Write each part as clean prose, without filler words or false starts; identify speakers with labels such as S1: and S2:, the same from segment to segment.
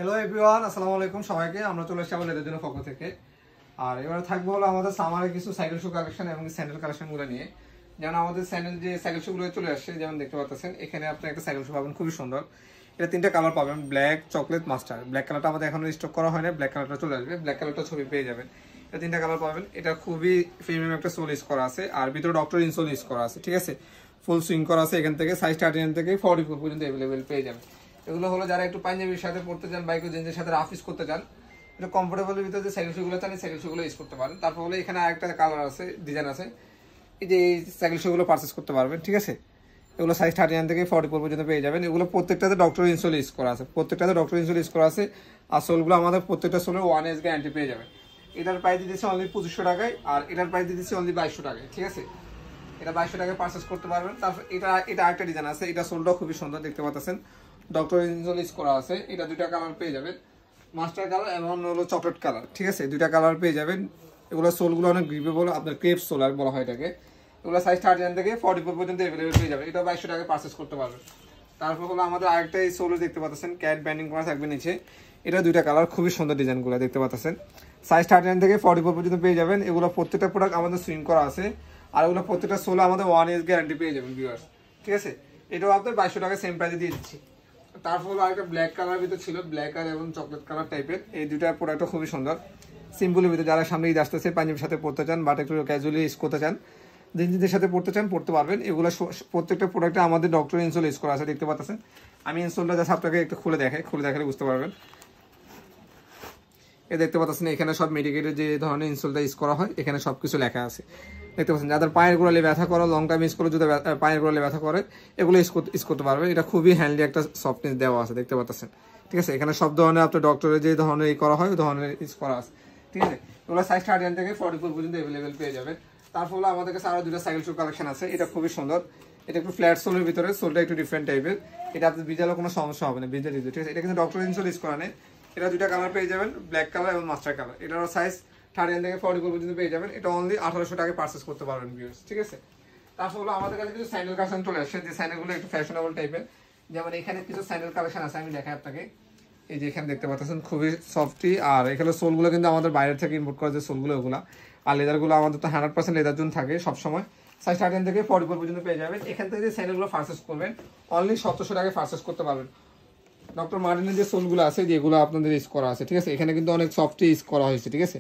S1: Hello everyone, আসসালামু আলাইকুম সবাইকে। আমরা চলে এসেছি আমাদের জন্য পক্ষ থেকে। আর এবার থাকবো হলো আমাদের সামারে কিছু সাইকেল শু কালেকশন এবং স্যান্ডেল কালেকশনগুলো নিয়ে। যেমন আমাদের স্যান্ডেল যে সাইকেল শুগুলো চলে আসছে, যেমন দেখতে পাচ্ছেন এখানে আপনি একটা সাইকেল শু পাবেন খুবই সুন্দর। এটা তিনটা কালার পাবেন, ব্ল্যাক, চকলেট, মাস্টার। ব্ল্যাক কালারটা আমাদের এখনো স্টক করা হয় না, ব্ল্যাক কালারটা চলে আসবে। ব্ল্যাক কালারটা ছবি পেয়ে যাবেন। এটা তিনটা কালার পাবেন। এটা খুবই প্রিমিয়াম একটা সোল ইউজ করা আছে, আর ভিতরে ডক্টর ইনসোল ইউজ করা আছে, ঠিক আছে। ফুল সুইং করা আছে। এখান থেকে সাইজ 39 থেকে 44 পর্যন্ত অ্যাভেলেবেল পেয়ে যাবেন। এগুলো হলো যারা একটু পাঞ্জাবির সাথে পড়তে চান, বাইক ও জিন্সের সাথে রাফ ইউজ করতে চান, এটা কমফোর্টেবলের ভিতরে যে সাইকেল শুগুলো চান, এই সাইকেল শুগুলো ইউজ করতে পারেন। তারপর হলো এখানে আরেকটা কালার আছে, ডিজাইন আছে, এই যে এই সাইকেল শুগুলো পারচেস করতে পারবেন, ঠিক আছে। এগুলো সাইজ 39 থেকে 44 পর্যন্ত পেয়ে যাবেন। এগুলো প্রত্যেকটাতে ডক্টর ইনসোল ইউজ করা আছে, প্রত্যেকটাতে ডক্টর ইনসোল ইউজ করা আছে। আর সোলগুলো আমাদের প্রত্যেকটা সোলের 1 ইয়ার্স গ্যারান্টি পেয়ে যাবেন। এটার প্রাইস দিতেছে অনলি 2500 টাকায়, আর এটার প্রাইস দিতেছে অনলি 2200 টাকায়, ঠিক আছে। এটা 2200 টাকায় পারচেস করতে পারবেন। তারপর এটা আরেকটা ডিজাইন আছে, এটা সোলটাও খুবই সুন্দর, দেখতে পাচ্ছেন ডক্টর ইনসোল ইউজ করা আছে। এটা দুইটা কালার পেয়ে যাবেন, মাস্টার কালার এবং হলো চকলেট কালার, ঠিক আছে। দুইটা কালার পেয়ে যাবেন। এগুলো সোলগুলো অনেক গ্রিপেবল, আপনার ক্রেপ সোল আর বলা হয় এটাকে। এগুলো সাইজ 39 থেকে 44 পর্যন্ত অ্যাভেলেবল পেয়ে যাবে। এটা 2200 টাকায় পারচেস করতে পারবেন। তারপর হলো আমাদের আরেকটা এই সোল দেখতে পাচ্ছেন, ক্যাট ব্যান্ডিং করা থাকবে নিচে। এটা দুইটা কালার, খুবই সুন্দর ডিজাইনগুলো দেখতে পাচ্ছেন। সাইজ 39 থেকে 44 পর্যন্ত পেয়ে যাবেন। এগুলো প্রত্যেকটা প্রোডাক্ট আমাদের সুইং করা আছে, আর এগুলো প্রত্যেকটা সোলে আমাদের 1 ইয়ার্স গ্যারান্টি পেয়ে যাবেন ভিউয়ার্স, ঠিক আছে। এটাও আপনার 2200 টাকায় সেম প্রাইসে দিয়ে দিচ্ছি। তারপর হলো আরেকটা ব্ল্যাক কালার ভিতরে ছিল, ব্ল্যাক আর এবং চকলেট কালার টাইপের। এই দুইটা প্রোডাক্টও খুবই সুন্দর, সিম্পলের ভিতরে। যারা সামনে ঈদ আসতেছে, পাঞ্জাবির সাথে পড়তে চান, বাট একটু ক্যাজুয়ালি ইউজ করতে চান, জিন্সের সাথে পড়তে চান, পড়তে পারবেন। এগুলো প্রত্যেকটা প্রোডাক্টে আমাদের ডক্টর ইনসোল ইউজ করা আছে, দেখতে পাচ্ছেন। আমি ইনসোলটা জাস্ট আপনাকে একটু খুলে দেখালে বুঝতে পারবেন। এ দেখতে পাচ্ছেন এখানে সব মেডিকেলের যে ধরনের ইনসোলটা ইউজ করা হয়, এখানে সবকিছু লেখা আছে, দেখতে পাচ্ছেন। যাদের পায়ের গোড়ালে ব্যথা করো, লং টাইম ইউজ করে যদি পায়ের গোড়ালে ব্যথা করে, এগুলো ইউজ করতে পারবেন। এটা খুবই হ্যান্ডলি একটা সফটনেস দেওয়া আছে, দেখতে পাচ্ছেন, ঠিক আছে। এখানে সব ধরনের আপনার ডক্টরের যে ধরনের করা হয়, ওই ধরনের ইউজ করা আছে, ঠিক আছে। এগুলো সাইজ 39 থেকে 44 পর্যন্ত অ্যাভেলেবেল পেয়ে যাবেন। তারপর হলো আমাদের কাছে আরো দুটো সাইকেল শু কালেকশন আছে। এটা খুবই সুন্দর, এটা একটু ফ্ল্যাট সোলের ভিতরে, সোলটা একটু ডিফারেন্ট টাইপের। এটা আপনার ভিজালে কোনো সমস্যা হবে না, ভিজা দিতে, ঠিক আছে। এটা কিন্তু ডক্টর ইনসোল ইউজ করা নেই। এটা দুইটা কালার পেয়ে যাবেন, ব্ল্যাক কালার এবং মাস্টার কালার। এটার সাইজ 39 থেকে 44 পর্যন্ত পেয়ে যাবেন। এটা অনলি 1800 টাকায় পারচেস করতে পারবেন ভিউয়ার্স, ঠিক আছে। তারপর হলো আমাদের কাছে কিছু স্যান্ডেল কালেকশন চলে আসছে, যে স্যান্ডেলগুলো একটু ফ্যাশনেবল টাইপের। যেমন এখানে কিছু স্যান্ডেল কালেকশন আছে, আমি দেখাই আপনাকে। এই যে এখানে দেখতে পাচ্ছেন খুবই সফটি, আর এখানে সোলগুলো কিন্তু আমাদের বাইরে থেকে ইম্পোর্ট করা যে সোলগুলো ওগুলা। আর লেদারগুলো আমাদের তো 100% লেদার জোন থাকে সবসময়। সাইজ 39 থেকে 44 পর্যন্ত পেয়ে যাবেন। এখান থেকে যে স্যান্ডেলগুলো পারচেস করবেন, অনলি 1700 টাকায় পারচেস করতে পারবেন। ডক্টর মার্টিনের যে সোলগুলো আছে, যেগুলো আপনাদের ইউজ করা আছে, ঠিক আছে। এখানে কিন্তু অনেক সফট ইউজ করা হয়েছে, ঠিক আছে।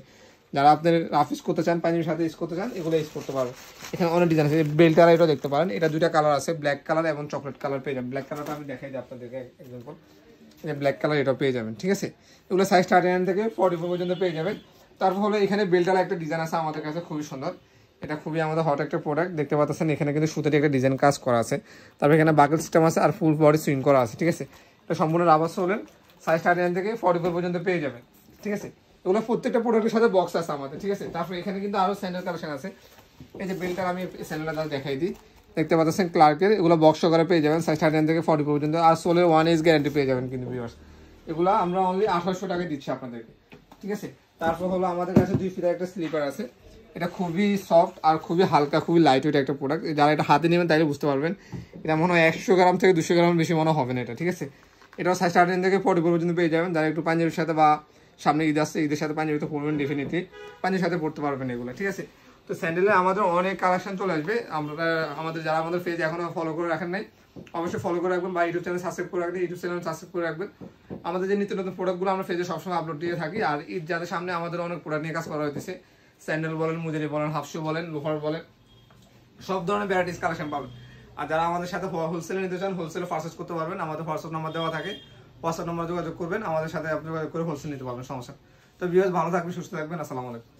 S1: যারা আপনার রাফ ইউজ করতে চান, পানির সাথে ইউজ করতে চান, এগুলো ইউজ করতে পারবেন। এখানে অনেক ডিজাইন আছে, বেল্টার এটা দেখতে পারেন। এটা দুইটা কালার আছে, ব্ল্যাক কালার এবং চকলেট কালার পেয়ে যাবেন। ব্ল্যাক কালারটা আমি দেখাই দিই আপনাদেরকে এক্সাম্পল। এই ব্ল্যাক কালার এটা পেয়ে যাবেন, ঠিক আছে। এগুলো সাইজ 39 থেকে 44 পর্যন্ত পেয়ে যাবেন। তারপর হলো এখানে বেল্টার একটা ডিজাইন আছে আমাদের কাছে, খুবই সুন্দর। এটা খুবই আমাদের হট একটা প্রোডাক্ট, দেখতে পাচ্ছেন। এখানে কিন্তু সুতির একটা ডিজাইন কাজ করা আছে, তারপর এখানে বাকেল সিস্টেম আছে, আর ফুল বডি সুইং করা আছে, ঠিক আছে। এটা সম্পূর্ণ রাবার সোলের, সাইজ 39 থেকে 44 পর্যন্ত পেয়ে যাবেন, ঠিক আছে। এগুলো প্রত্যেকটা প্রোডাক্টের সাথে বক্স আছে আমাদের, ঠিক আছে। তারপর এখানে কিন্তু আরো স্যান্ডেল কালেকশন আছে। এই যে বেল্টার, আমি স্যান্ডেলটা দেখাই দিই, দেখতে পাচ্ছেন ক্লার্কের। এগুলো বক্স করে পেয়ে যাবেন, সাইজ 39 থেকে 44 পর্যন্ত। আর সোলের 1 ইয়ার্স গ্যারান্টি পেয়ে যাবেন কিন্তু ভিউয়ার্স। এগুলো আমরা অনলি 1800 টাকায় দিচ্ছি আপনাদেরকে, ঠিক আছে। তারপর হলো আমাদের কাছে 2 ফিটার একটা স্লিপার আছে। এটা খুবই সফট আর খুবই হালকা, খুবই লাইট ওয়েট একটা প্রোডাক্ট। যারা এটা হাতে নেবেন তাইলে বুঝতে পারবেন। এটা মনে হয় 100 গ্রাম থেকে 200 গ্রাম বেশি মনে হবে না এটা, ঠিক আছে। এটাও সাইজ 39 থেকে 44 পর্যন্ত পেয়ে যাবেন। যারা একটু পাঞ্জাবির সাথে, বা সামনে ঈদ আসছে, ঈদের সাথে পাঞ্জাবি তো পড়বেন ডেফিনেটলি, পাঞ্জাবির সাথে পড়তে পারবেন এগুলো, ঠিক আছে। তো স্যান্ডেলে আমাদের অনেক কালেকশন চলে আসবে। আমরা যারা আমাদের পেজ এখনো ফলো করে রাখেন নাই, অবশ্যই ফলো করে রাখবেন, বা ইউটিউব চ্যানেল সাবস্ক্রাইব করে রাখবেন, ইউটিউব চ্যানেল সাবস্ক্রাইব করে রাখবেন। আমাদের যে নিত্য নতুন প্রোডাক্টগুলো আমরা পেজে সবসময় আপলোড দিয়ে থাকি। আর ঈদ যাদের সামনে, আমাদের অনেক প্রোডাক্ট নিয়ে কাজ করা হয়েছে। স্যান্ডেল বলেন, মুজারি বলেন, হাফশু বলেন, লোফার বলেন, সব ধরনের ভ্যারাইটিস কালেকশন পাবেন। আর যারা আমাদের সাথে হোলসেলে নিতে চান, হোলসেলে পারচেজ করতে পারবেন। আমাদের হোয়াটসঅ্যাপ নাম্বার দেওয়া থাকে, হোয়াটসঅ্যাপ নাম্বার যোগাযোগ করবেন, আমাদের সাথে আপনি করে হোলসেল নিতে পারবেন, সমস্যা। তো ভিউয়ার্স, ভালো থাকবেন, সুস্থ থাকবেন, আসসালামু আলাইকুম।